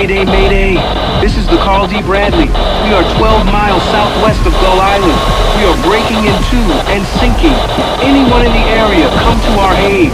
Mayday, mayday. This is the Carl D. Bradley. We are 12 miles southwest of Gull Island. We are breaking into and sinking. Anyone in the area, come to our aid.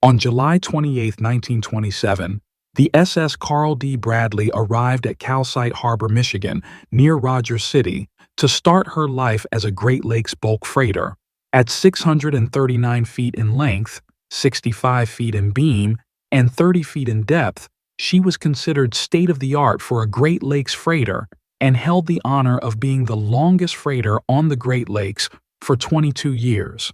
On July 28, 1927, the SS Carl D. Bradley arrived at Calcite Harbor, Michigan, near Rogers City, to start her life as a Great Lakes bulk freighter. At 639 feet in length, 65 feet in beam, and 30 feet in depth, she was considered state-of-the-art for a Great Lakes freighter and held the honor of being the longest freighter on the Great Lakes for 22 years.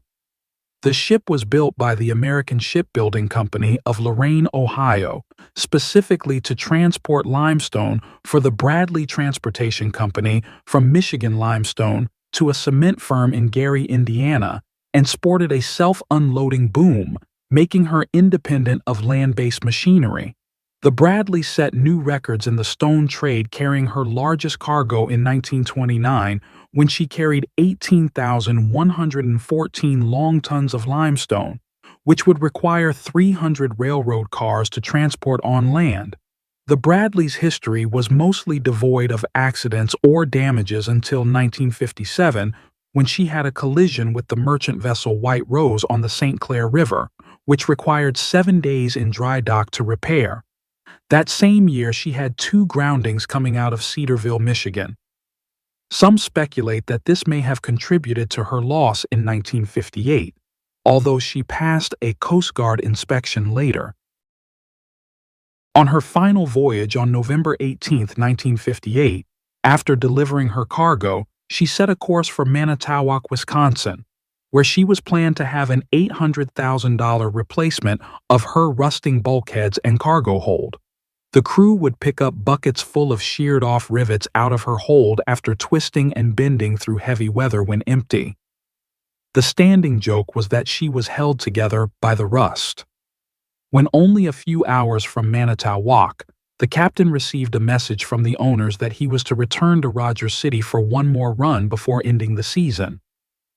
The ship was built by the American Shipbuilding Company of Lorain, Ohio, specifically to transport limestone for the Bradley Transportation Company from Michigan Limestone to a cement firm in Gary, Indiana, and sported a self-unloading boom, making her independent of land-based machinery. The Bradley set new records in the stone trade, carrying her largest cargo in 1929 when she carried 18,114 long tons of limestone, which would require 300 railroad cars to transport on land. The Bradley's history was mostly devoid of accidents or damages until 1957, when she had a collision with the merchant vessel White Rose on the St. Clair River, which required 7 days in dry dock to repair. That same year, she had 2 groundings coming out of Cedarville, Michigan. Some speculate that this may have contributed to her loss in 1958, although she passed a Coast Guard inspection later. On her final voyage on November 18, 1958, after delivering her cargo, she set a course for Manitowoc, Wisconsin, where she was planned to have an $800,000 replacement of her rusting bulkheads and cargo hold. The crew would pick up buckets full of sheared-off rivets out of her hold after twisting and bending through heavy weather when empty. The standing joke was that she was held together by the rust. When only a few hours from Manitowoc, the captain received a message from the owners that he was to return to Rogers City for one more run before ending the season.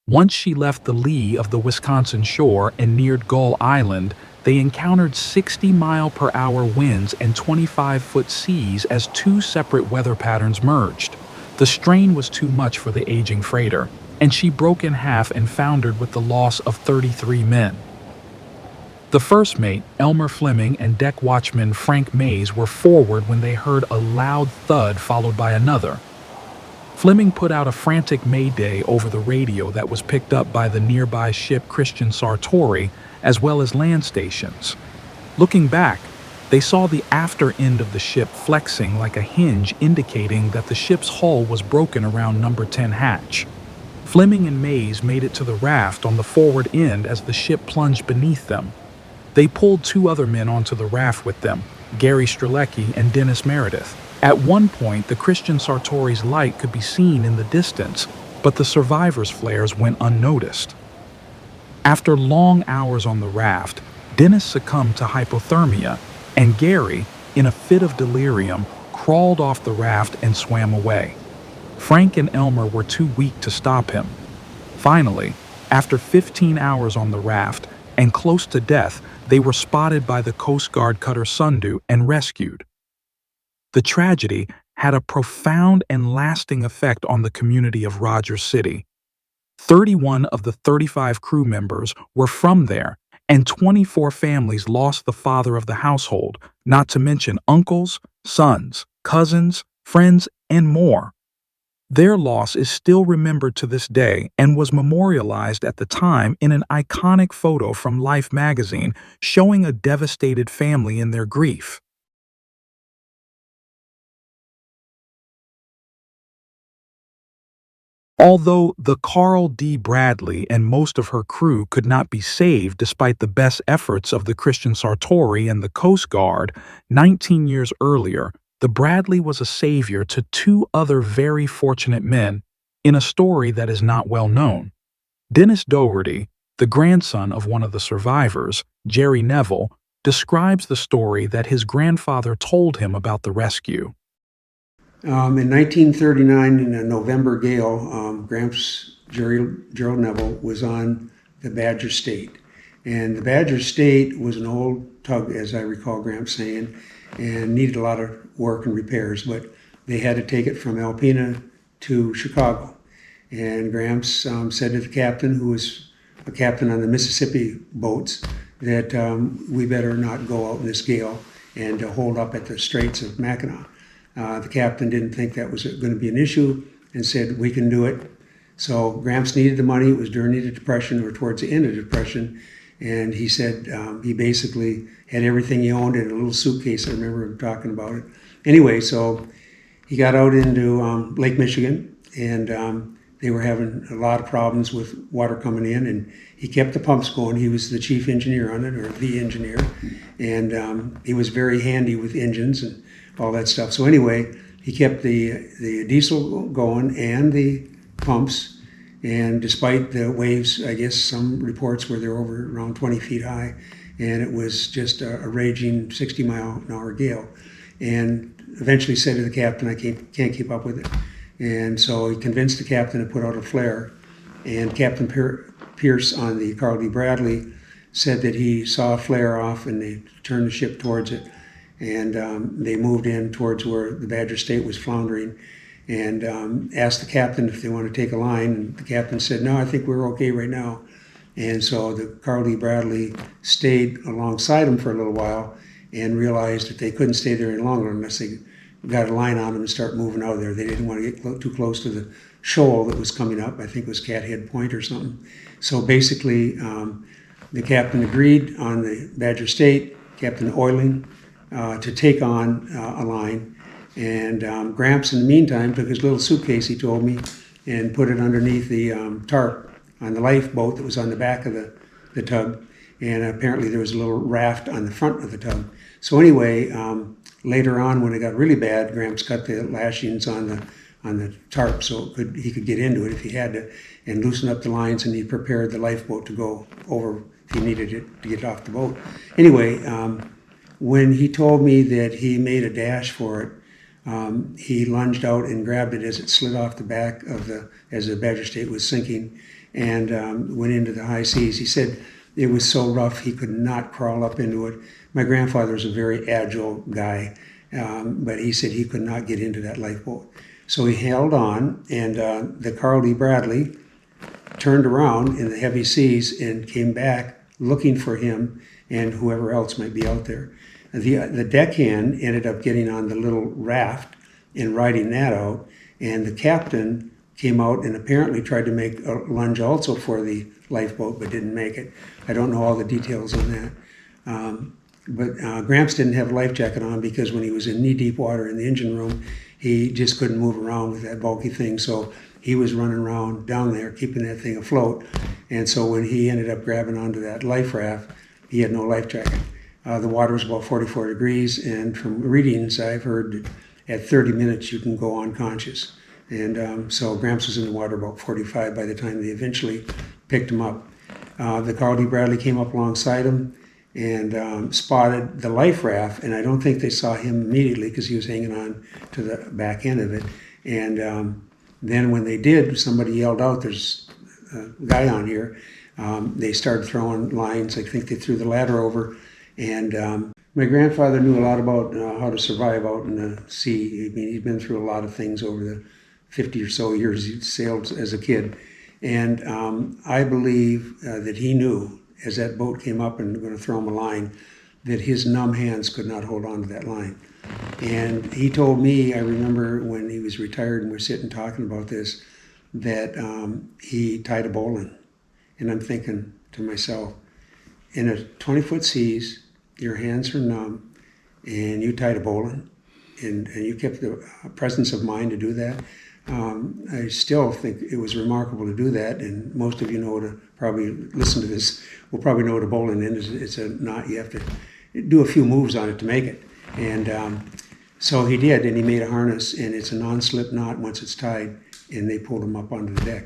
Once she left the lee of the Wisconsin shore and neared Gull Island, they encountered 60-mile-per-hour winds and 25-foot seas as 2 separate weather patterns merged. The strain was too much for the aging freighter, and she broke in half and foundered with the loss of 33 men. The first mate, Elmer Fleming, and deck watchman Frank Mays were forward when they heard a loud thud followed by another. Fleming put out a frantic mayday over the radio that was picked up by the nearby ship Christian Sartori, as well as land stations. Looking back, they saw the after end of the ship flexing like a hinge, indicating that the ship's hull was broken around number 10 hatch. Fleming and Mays made it to the raft on the forward end as the ship plunged beneath them. They pulled 2 other men onto the raft with them, Gary Strelecki and Dennis Meredith. At one point, the Christian Sartori's light could be seen in the distance, but the survivors' flares went unnoticed. After long hours on the raft, Dennis succumbed to hypothermia, and Gary, in a fit of delirium, crawled off the raft and swam away. Frank and Elmer were too weak to stop him. Finally, after 15 hours on the raft and close to death, they were spotted by the Coast Guard cutter Sundu and rescued. The tragedy had a profound and lasting effect on the community of Rogers City. 31 of the 35 crew members were from there, and 24 families lost the father of the household, not to mention uncles, sons, cousins, friends, and more. Their loss is still remembered to this day and was memorialized at the time in an iconic photo from Life magazine showing a devastated family in their grief. Although the Carl D. Bradley and most of her crew could not be saved despite the best efforts of the Christian Sartori and the Coast Guard, 19 years earlier, the Bradley was a savior to two other very fortunate men in a story that is not well known. Dennis Dougherty, the grandson of one of the survivors, Jerry Neville, describes the story that his grandfather told him about the rescue. In 1939, in a November gale, Gramps Gerald Neville was on the Badger State. And the Badger State was an old tug, as I recall Gramps saying, and needed a lot of work and repairs, but they had to take it from Alpena to Chicago. And Gramps said to the captain, who was a captain on the Mississippi boats, that we better not go out in this gale and hold up at the Straits of Mackinac. The captain didn't think that was going to be an issue and said, we can do it. So Gramps needed the money. It was during the Depression or towards the end of the Depression. And he said he basically had everything he owned in a little suitcase. I remember him talking about it. Anyway, so he got out into Lake Michigan, and they were having a lot of problems with water coming in, and he kept the pumps going. He was the chief engineer on it, or the engineer, and he was very handy with engines and all that stuff. So anyway, he kept the diesel going and the pumps, and despite the waves, I guess some reports where they're over around 20 feet high, and it was just a raging 60-mile-an-hour gale. And eventually said to the captain, I can't keep up with it. And so he convinced the captain to put out a flare. And Captain Pierce on the Carl D. Bradley said that he saw a flare off and they turned the ship towards it. And they moved in towards where the Badger State was floundering, and asked the captain if they wanted to take a line. And the captain said, no, I think we're okay right now. And so the Carl D. Bradley stayed alongside him for a little while and realized that they couldn't stay there any longer unless they got a line on them and start moving out of there. They didn't want to get too close to the shoal that was coming up. I think it was Cathead Point or something. So basically, the captain agreed on the Badger State, Captain Oiling, to take on a line. And Gramps, in the meantime, took his little suitcase, he told me, and put it underneath the tarp on the lifeboat that was on the back of the tug. And apparently there was a little raft on the front of the tug. So anyway, later on when it got really bad, Gramps cut the lashings on the tarp so he could get into it if he had to, and loosen up the lines, and he prepared the lifeboat to go over if he needed it to get off the boat. Anyway, when he told me that he made a dash for it, he lunged out and grabbed it as it slid off the back as the Badger State was sinking, and went into the high seas. He said it was so rough he could not crawl up into it. My grandfather was a very agile guy, but he said he could not get into that lifeboat. So he held on, and the Carl D. Bradley turned around in the heavy seas and came back looking for him and whoever else might be out there. The deckhand ended up getting on the little raft and riding that out, and the captain came out and apparently tried to make a lunge also for the lifeboat, but didn't make it. I don't know all the details on that. But Gramps didn't have a life jacket on because when he was in knee-deep water in the engine room, he just couldn't move around with that bulky thing. So he was running around down there, keeping that thing afloat. And so when he ended up grabbing onto that life raft, he had no life jacket. The water was about 44 degrees, and from readings I've heard that at 30 minutes you can go unconscious. And so Gramps was in the water about 45 by the time they eventually picked him up. The Carl D. Bradley came up alongside him and spotted the life raft, and I don't think they saw him immediately because he was hanging on to the back end of it. And then when they did, somebody yelled out, there's a guy on here. They started throwing lines. I think they threw the ladder over. And my grandfather knew a lot about how to survive out in the sea. I mean, he's been through a lot of things over the 50 or so years he sailed as a kid. And I believe that he knew, as that boat came up and going to throw him a line, that his numb hands could not hold on to that line. And he told me, I remember when he was retired and we're sitting talking about this, that he tied a bowline. And I'm thinking to myself, in a 20-foot seas, your hands are numb, and you tied a bowline, and you kept the presence of mind to do that. I still think it was remarkable to do that, and most of you know to probably listen to this will probably know what a bowline is. It's a knot. You have to do a few moves on it to make it. And so he did, and he made a harness, and it's a non-slip knot once it's tied, and they pulled him up onto the deck.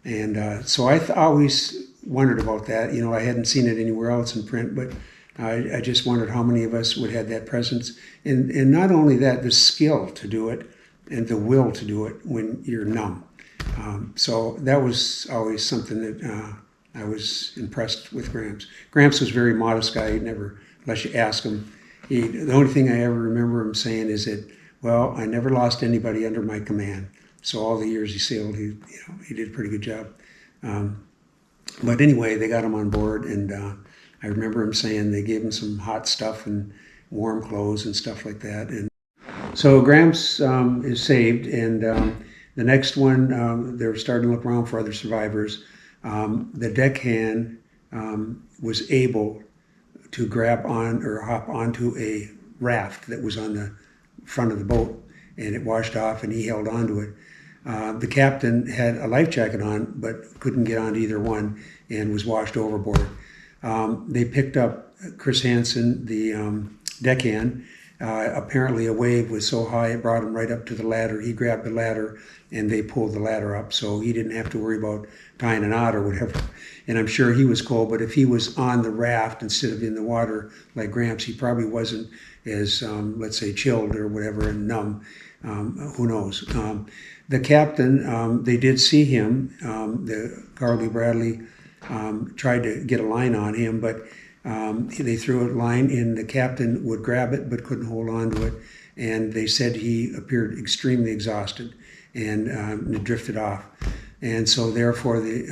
And so I always wondered about that. You know, I hadn't seen it anywhere else in print, but I just wondered how many of us would have that presence. And not only that, the skill to do it and the will to do it when you're numb. So that was always something that I was impressed with Gramps. Gramps was a very modest guy. He'd never, unless you ask him, the only thing I ever remember him saying is that, well, I never lost anybody under my command. So all the years he sailed, he did a pretty good job. But anyway, they got him on board, and I remember him saying they gave him some hot stuff and warm clothes and stuff like that. And so Gramps is saved, and the next one, they're starting to look around for other survivors. The deckhand was able to grab on or hop onto a raft that was on the front of the boat, and it washed off, and he held onto it. The captain had a life jacket on, but couldn't get onto either one and was washed overboard. They picked up Chris Hansen, the deckhand. Apparently a wave was so high it brought him right up to the ladder. He grabbed the ladder and they pulled the ladder up, so he didn't have to worry about tying a knot or whatever. And I'm sure he was cold, but if he was on the raft instead of in the water like Gramps, he probably wasn't as, let's say, chilled or whatever and numb. Who knows? The captain, they did see him. The Carl D. Bradley tried to get a line on him, but they threw a line in. The captain would grab it but couldn't hold on to it. And they said he appeared extremely exhausted and drifted off. And so therefore they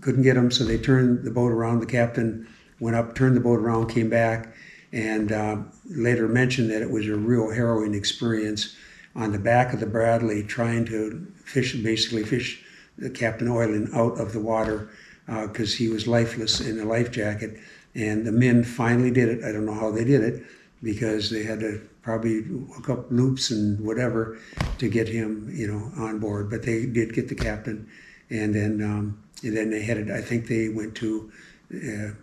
couldn't get him, so they turned the boat around. The captain went up, turned the boat around, came back, and later mentioned that it was a real harrowing experience on the back of the Bradley trying to basically fish the Captain Oilen out of the water because he was lifeless in a life jacket. And the men finally did it. I don't know how they did it because they had to probably hook up loops and whatever to get him, on board. But they did get the captain, and then they headed. I think they went to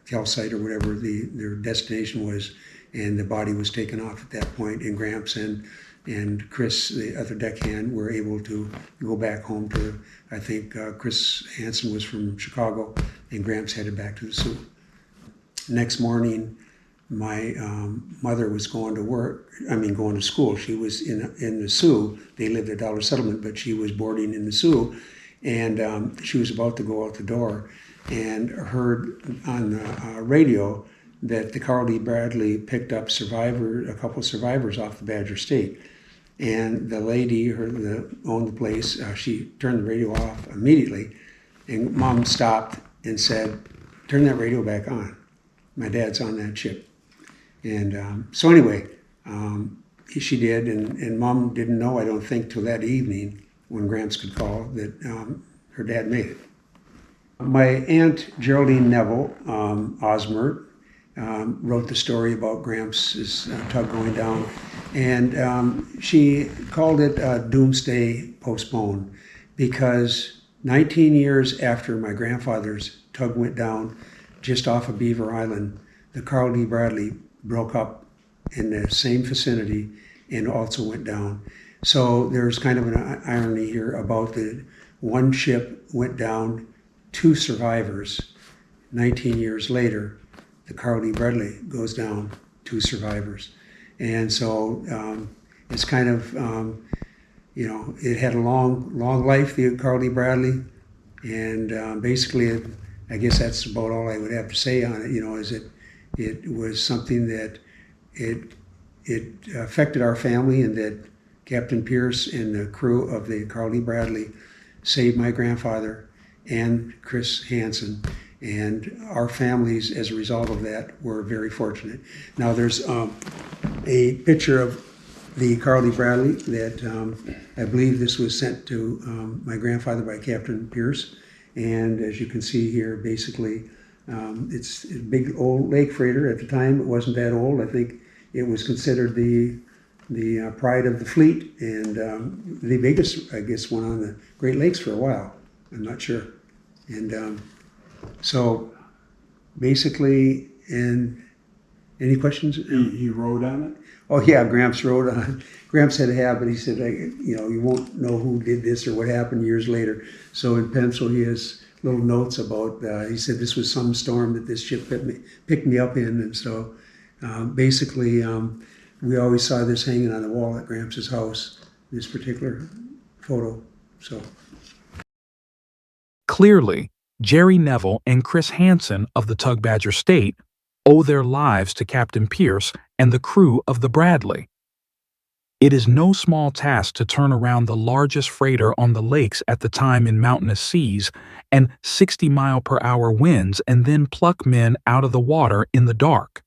Calcite or whatever their destination was, and the body was taken off at that point. And Gramps and Chris, the other deckhand, were able to go back home to. I think Chris Hansen was from Chicago, and Gramps headed back to the Sioux. Next morning, my mother was going to school. She was in the Sioux. They lived at Dollar Settlement, but she was boarding in the Sioux, and she was about to go out the door and heard on the radio that the Carl D. Bradley picked up a couple of survivors off the Badger State. And the lady that owned the place, she turned the radio off immediately, and Mom stopped and said, "Turn that radio back on. My dad's on that ship." And so anyway, she did, and Mom didn't know, I don't think, till that evening when Gramps could call that her dad made it. My aunt Geraldine Neville, Osmer, wrote the story about Gramps' tug going down, and she called it Doomsday Postponed because 19 years after my grandfather's tug went down just off of Beaver Island, the Carl D. Bradley broke up in the same vicinity and also went down. So there's kind of an irony here about the one ship went down, 2 survivors. 19 years later, the Carl D. Bradley goes down, 2 survivors. And so it's kind of, it had a long life, the Carl D. Bradley. And basically, I guess that's about all I would have to say on it, is that it was something that it affected our family, and that Captain Pierce and the crew of the Carl D. Bradley saved my grandfather and Chris Hansen. And our families, as a result of that, were very fortunate. Now, there's a picture of the Carl D. Bradley that I believe this was sent to my grandfather by Captain Pierce. And as you can see here, basically, it's a big old lake freighter. At the time, it wasn't that old. I think it was considered the pride of the fleet and the biggest, I guess, one on the Great Lakes for a while. I'm not sure. And so basically, and any questions? He rode on it? Oh yeah, Gramps rode on. Gramps had a habit. He said, you won't know who did this or what happened years later. So in pencil, he has little notes about. He said this was some storm that this ship picked me up in, and so basically, we always saw this hanging on the wall at Gramps' house. This particular photo. So Clearly, Jerry Neville and Chris Hansen of the Tug Badger State owe their lives to Captain Pierce and the crew of the Bradley. It is no small task to turn around the largest freighter on the lakes at the time in mountainous seas and 60-mile-per-hour winds and then pluck men out of the water in the dark.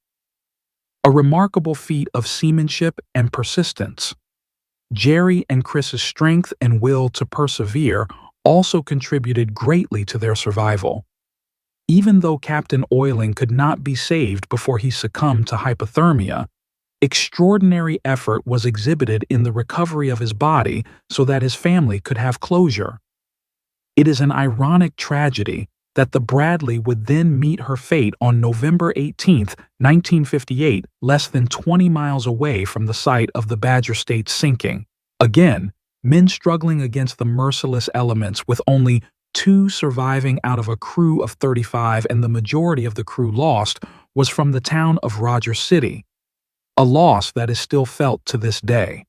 A remarkable feat of seamanship and persistence. Jerry and Chris's strength and will to persevere also contributed greatly to their survival. Even though Captain Oiling could not be saved before he succumbed to hypothermia, extraordinary effort was exhibited in the recovery of his body so that his family could have closure. It is an ironic tragedy that the Bradley would then meet her fate on November 18, 1958, less than 20 miles away from the site of the Badger State sinking. Again, men struggling against the merciless elements with only 2 surviving out of a crew of 35 and the majority of the crew lost was from the town of Rogers City, a loss that is still felt to this day.